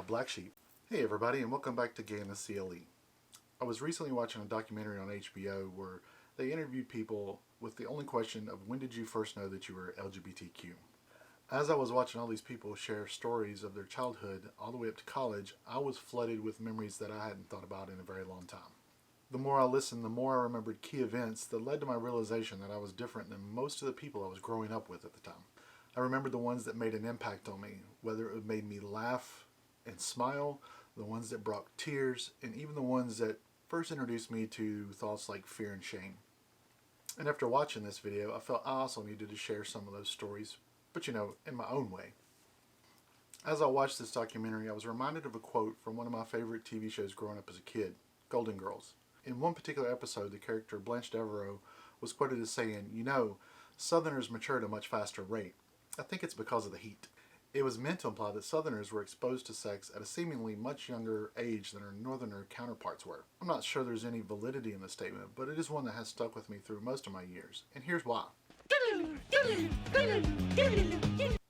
Black Sheep. Hey everybody, and welcome back to GayintheCLE. I was recently watching a documentary on HBO where they interviewed people with the only question of when did you first know that you were LGBTQ? As I was watching all these people share stories of their childhood all the way up to college, I was flooded with memories that I hadn't thought about in a very long time. The more I listened, the more I remembered key events that led to my realization that I was different than most of the people I was growing up with at the time. I remembered the ones that made an impact on me, whether it made me laugh and smile, the ones that brought tears, and even the ones that first introduced me to thoughts like fear and shame. And after watching this video, I felt I also needed to share some of those stories, but in my own way. As I watched this documentary, I was reminded of a quote from one of my favorite TV shows growing up as a kid, Golden Girls. In one particular episode, the character Blanche Devereaux was quoted as saying, Southerners mature at a much faster rate. I think it's because of the heat. It was meant to imply that Southerners were exposed to sex at a seemingly much younger age than our Northerner counterparts were. I'm not sure there's any validity in the statement, but it is one that has stuck with me through most of my years, and here's why.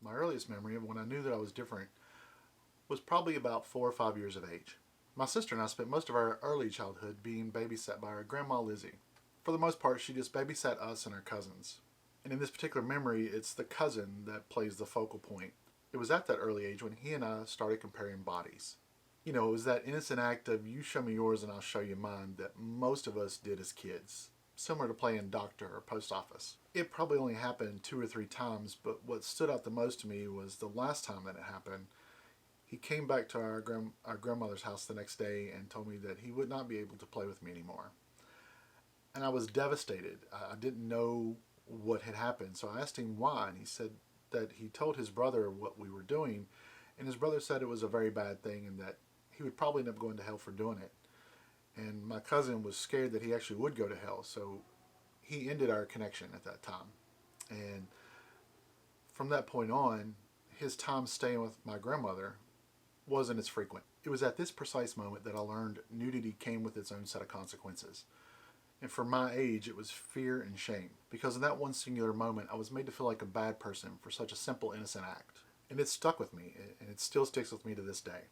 My earliest memory of when I knew that I was different was probably about 4 or 5 years of age. My sister and I spent most of our early childhood being babysat by our Grandma Lizzie. For the most part, she just babysat us and our cousins. And in this particular memory, it's the cousin that plays the focal point. It was at that early age when he and I started comparing bodies. It was that innocent act of you show me yours and I'll show you mine that most of us did as kids, similar to playing doctor or post office. It probably only happened 2 or 3 times, but what stood out the most to me was the last time that it happened. He came back to our grandmother's house the next day and told me that he would not be able to play with me anymore. And I was devastated. I didn't know what had happened, so I asked him why, and he said that he told his brother what we were doing, and his brother said it was a very bad thing and that he would probably end up going to hell for doing it. And my cousin was scared that he actually would go to hell, so he ended our connection at that time. And from that point on, his time staying with my grandmother wasn't as frequent. It was at this precise moment that I learned nudity came with its own set of consequences. And for my age, it was fear and shame. Because in that one singular moment, I was made to feel like a bad person for such a simple, innocent act. And it stuck with me, and it still sticks with me to this day.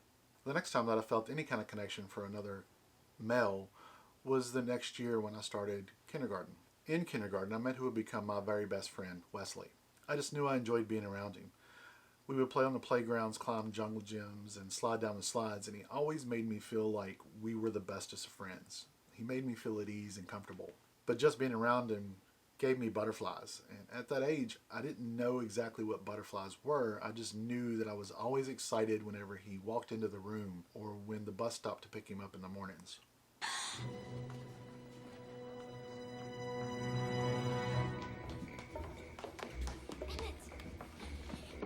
The next time that I felt any kind of connection for another male was the next year when I started kindergarten. In kindergarten, I met who would become my very best friend, Wesley. I just knew I enjoyed being around him. We would play on the playgrounds, climb jungle gyms, and slide down the slides, and he always made me feel like we were the bestest of friends. He made me feel at ease and comfortable. But just being around him gave me butterflies. And at that age, I didn't know exactly what butterflies were. I just knew that I was always excited whenever he walked into the room or when the bus stopped to pick him up in the mornings.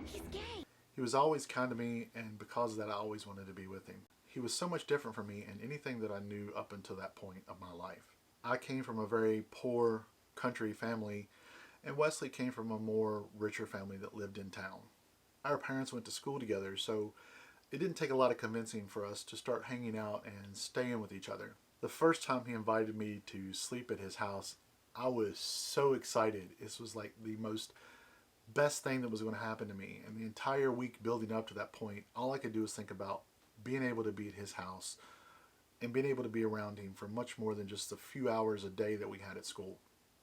He's gay. He was always kind to me, and because of that, I always wanted to be with him. He was so much different from me and anything that I knew up until that point of my life. I came from a very poor country family, and Wesley came from a more richer family that lived in town. Our parents went to school together, so it didn't take a lot of convincing for us to start hanging out and staying with each other. The first time he invited me to sleep at his house, I was so excited. This was like the best thing that was going to happen to me. And the entire week building up to that point, all I could do was think about being able to be at his house and being able to be around him for much more than just the few hours a day that we had at school.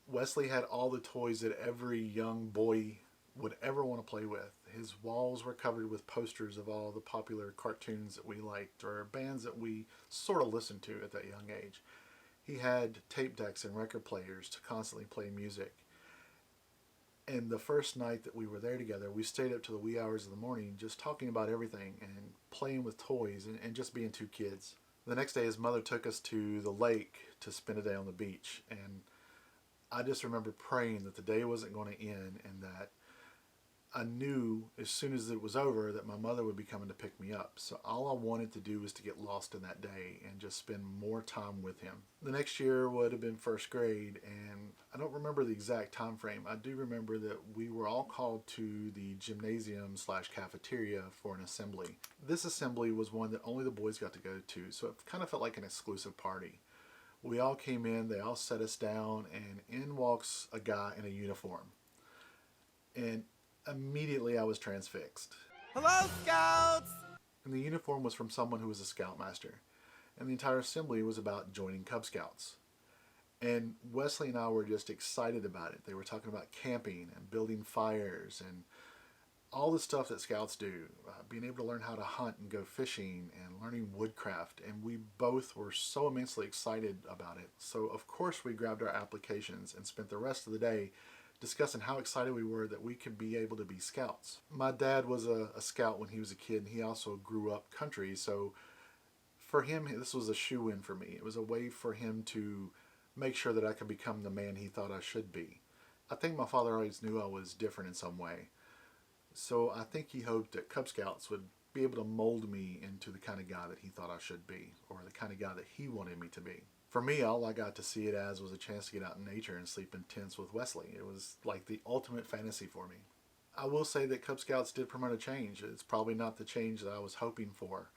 Wesley had all the toys that every young boy would ever want to play with. His walls were covered with posters of all the popular cartoons that we liked or bands that we sort of listened to at that young age. He had tape decks and record players to constantly play music. And the first night that we were there together, we stayed up to the wee hours of the morning just talking about everything and playing with toys and just being 2 kids. The next day his mother took us to the lake to spend a day on the beach, and I just remember praying that the day wasn't going to end and that I knew as soon as it was over that my mother would be coming to pick me up. So all I wanted to do was to get lost in that day and just spend more time with him. The next year would have been first grade, and I don't remember the exact time frame. I do remember that we were all called to the gymnasium/cafeteria for an assembly. This assembly was one that only the boys got to go to, so it kind of felt like an exclusive party. We all came in, they all set us down, and in walks a guy in a uniform. And immediately I was transfixed. Hello, Scouts! And the uniform was from someone who was a scoutmaster. And the entire assembly was about joining Cub Scouts. And Wesley and I were just excited about it. They were talking about camping and building fires and all the stuff that scouts do, being able to learn how to hunt and go fishing and learning woodcraft. And we both were so immensely excited about it. So of course we grabbed our applications and spent the rest of the day discussing how excited we were that we could be able to be scouts. My dad was a scout when he was a kid, and he also grew up country. So for him, this was a shoe-in for me. It was a way for him to make sure that I could become the man he thought I should be. I think my father always knew I was different in some way. So I think he hoped that Cub Scouts would be able to mold me into the kind of guy that he thought I should be, or the kind of guy that he wanted me to be. For me, all I got to see it as was a chance to get out in nature and sleep in tents with Wesley. It was like the ultimate fantasy for me. I will say that Cub Scouts did promote a change. It's probably not the change that I was hoping for.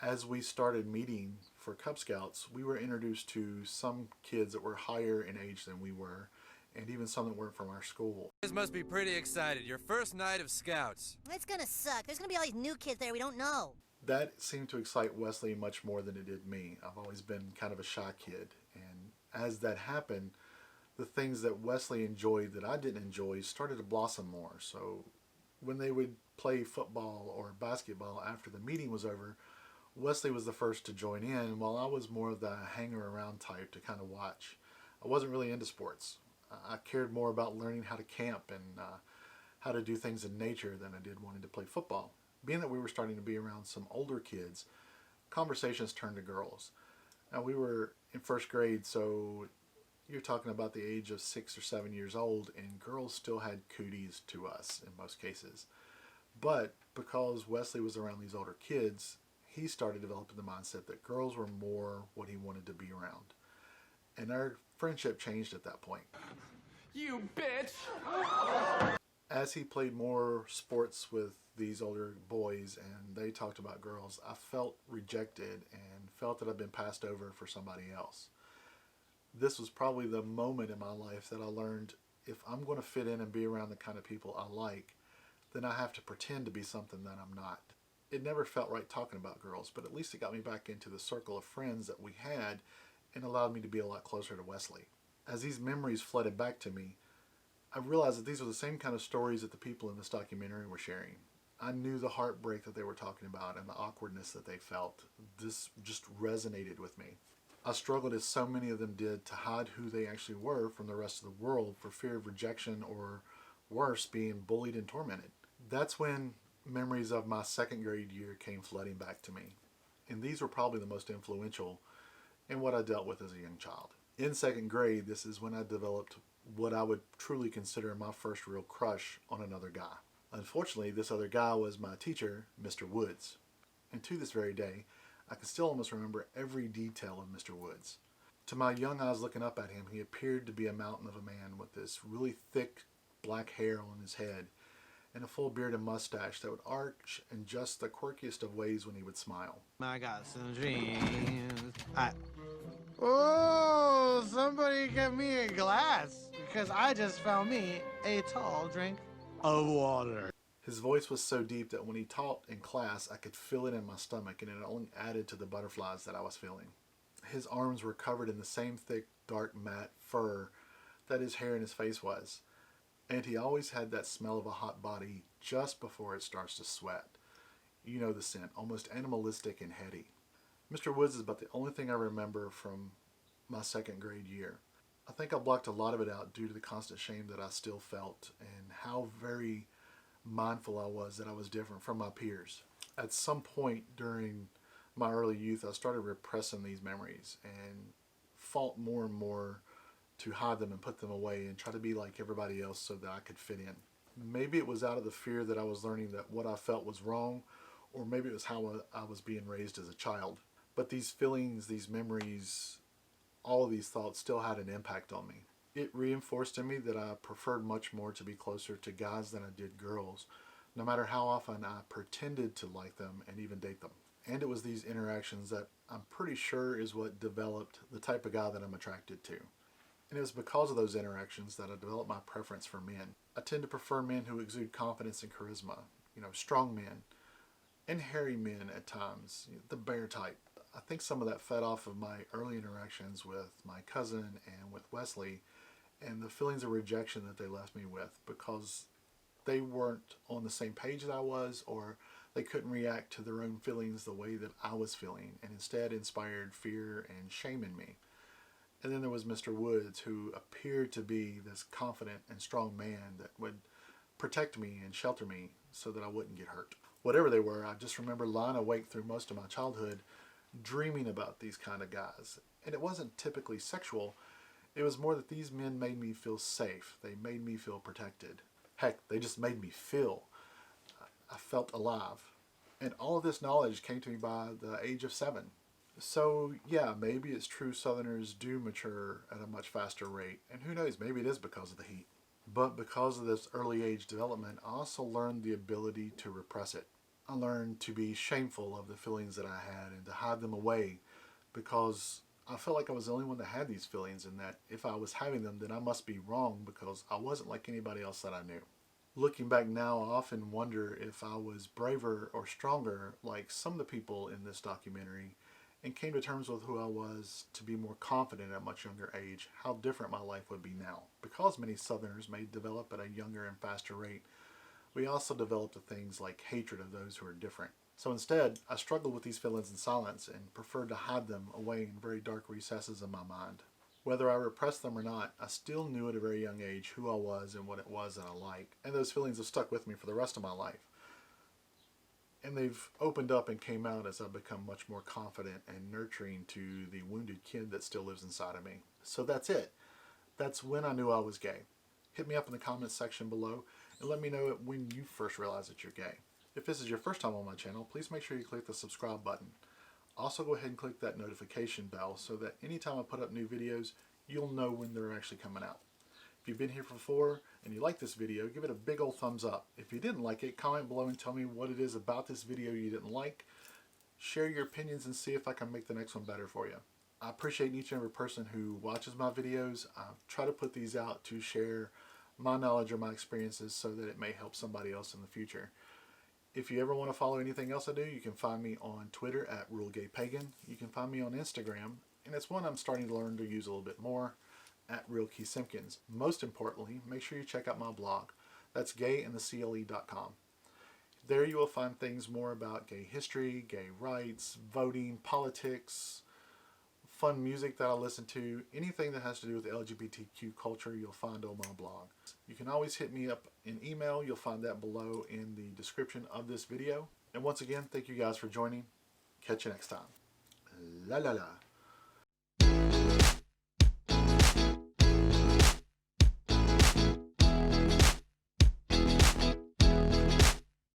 As we started meeting for Cub Scouts, we were introduced to some kids that were higher in age than we were, and even some that weren't from our school. You guys must be pretty excited. Your first night of Scouts. It's gonna suck. There's gonna be all these new kids there we don't know. That seemed to excite Wesley much more than it did me. I've always been kind of a shy kid, and as that happened, the things that Wesley enjoyed that I didn't enjoy started to blossom more. So when they would play football or basketball after the meeting was over, Wesley was the first to join in, while I was more of the hanger around type to kind of watch. I wasn't really into sports. I cared more about learning how to camp and how to do things in nature than I did wanting to play football. Being that we were starting to be around some older kids, conversations turned to girls. Now we were in first grade, so you're talking about the age of 6 or 7 years old, and girls still had cooties to us in most cases. But because Wesley was around these older kids, he started developing the mindset that girls were more what he wanted to be around. And our friendship changed at that point. You bitch! As he played more sports with these older boys and they talked about girls, I felt rejected and felt that I'd been passed over for somebody else. This was probably the moment in my life that I learned if I'm going to fit in and be around the kind of people I like, then I have to pretend to be something that I'm not. It never felt right talking about girls, but at least it got me back into the circle of friends that we had and allowed me to be a lot closer to Wesley. As these memories flooded back to me, I realized that these were the same kind of stories that the people in this documentary were sharing. I knew the heartbreak that they were talking about and the awkwardness that they felt. This just resonated with me. I struggled, as so many of them did, to hide who they actually were from the rest of the world for fear of rejection or, worse, being bullied and tormented. That's when memories of my second grade year came flooding back to me. And these were probably the most influential in what I dealt with as a young child. In second grade, this is when I developed what I would truly consider my first real crush on another guy. Unfortunately, this other guy was my teacher, Mr. Woods. And to this very day, I can still almost remember every detail of Mr. Woods. To my young eyes looking up at him, he appeared to be a mountain of a man with this really thick black hair on his head and a full beard and mustache that would arch in just the quirkiest of ways when he would smile. I got some dreams. Oh, somebody get me a glass, because I just found me a tall drink of water. His voice was so deep that when he taught in class, I could feel it in my stomach, and it only added to the butterflies that I was feeling. His arms were covered in the same thick, dark, matte fur that his hair and his face was. And he always had that smell of a hot body just before it starts to sweat. You know the scent, almost animalistic and heady. Mr. Woods is about the only thing I remember from my second grade year. I think I blocked a lot of it out due to the constant shame that I still felt and how very mindful I was that I was different from my peers. At some point during my early youth, I started repressing these memories and fought more and more to hide them and put them away and try to be like everybody else so that I could fit in. Maybe it was out of the fear that I was learning that what I felt was wrong, or maybe it was how I was being raised as a child. But these feelings, these memories, all of these thoughts still had an impact on me. It reinforced in me that I preferred much more to be closer to guys than I did girls, no matter how often I pretended to like them and even date them. And it was these interactions that I'm pretty sure is what developed the type of guy that I'm attracted to. And it was because of those interactions that I developed my preference for men. I tend to prefer men who exude confidence and charisma, strong men and hairy men at times, the bear type. I think some of that fed off of my early interactions with my cousin and with Wesley and the feelings of rejection that they left me with because they weren't on the same page that I was, or they couldn't react to their own feelings the way that I was feeling, and instead inspired fear and shame in me. And then there was Mr. Woods, who appeared to be this confident and strong man that would protect me and shelter me so that I wouldn't get hurt. Whatever they were, I just remember lying awake through most of my childhood dreaming about these kind of guys. And it wasn't typically sexual. It was more that these men made me feel safe. They made me feel protected. Heck, they just made me feel. I felt alive. And all of this knowledge came to me by the age of 7. So yeah, maybe it's true Southerners do mature at a much faster rate. And who knows, maybe it is because of the heat. But because of this early age development, I also learned the ability to repress it. I learned to be shameful of the feelings that I had and to hide them away because I felt like I was the only one that had these feelings, and that if I was having them, then I must be wrong because I wasn't like anybody else that I knew. Looking back now, I often wonder if I was braver or stronger like some of the people in this documentary and came to terms with who I was to be more confident at a much younger age, how different my life would be now. Because many Southerners may develop at a younger and faster rate, we also develop to things like hatred of those who are different. So instead, I struggled with these feelings in silence and preferred to hide them away in very dark recesses of my mind. Whether I repressed them or not, I still knew at a very young age who I was and what it was that I liked, and those feelings have stuck with me for the rest of my life. And they've opened up and came out as I've become much more confident and nurturing to the wounded kid that still lives inside of me. So that's it. That's when I knew I was gay. Hit me up in the comments section below and let me know when you first realized that you're gay. If this is your first time on my channel, please make sure you click the subscribe button. Also go ahead and click that notification bell so that anytime I put up new videos, you'll know when they're actually coming out. If you've been here before and you like this video, give it a big old thumbs up. If you didn't like it, comment below and tell me what it is about this video you didn't like. Share your opinions and see if I can make the next one better for you. I appreciate each and every person who watches my videos. I try to put these out to share my knowledge or my experiences so that it may help somebody else in the future. If you ever want to follow anything else I do, you can find me on Twitter at RuleGayPagan. You can find me on Instagram, and it's one I'm starting to learn to use a little bit more, at RealKeithSimpkins. Most importantly, make sure you check out my blog. That's GayintheCLE.com. There you will find things more about gay history, gay rights, voting, politics, fun music that I listen to, anything that has to do with the LGBTQ culture you'll find on my blog. You can always hit me up in email. You'll find that below in the description of this video. And once again, thank you guys for joining. Catch you next time. La la la.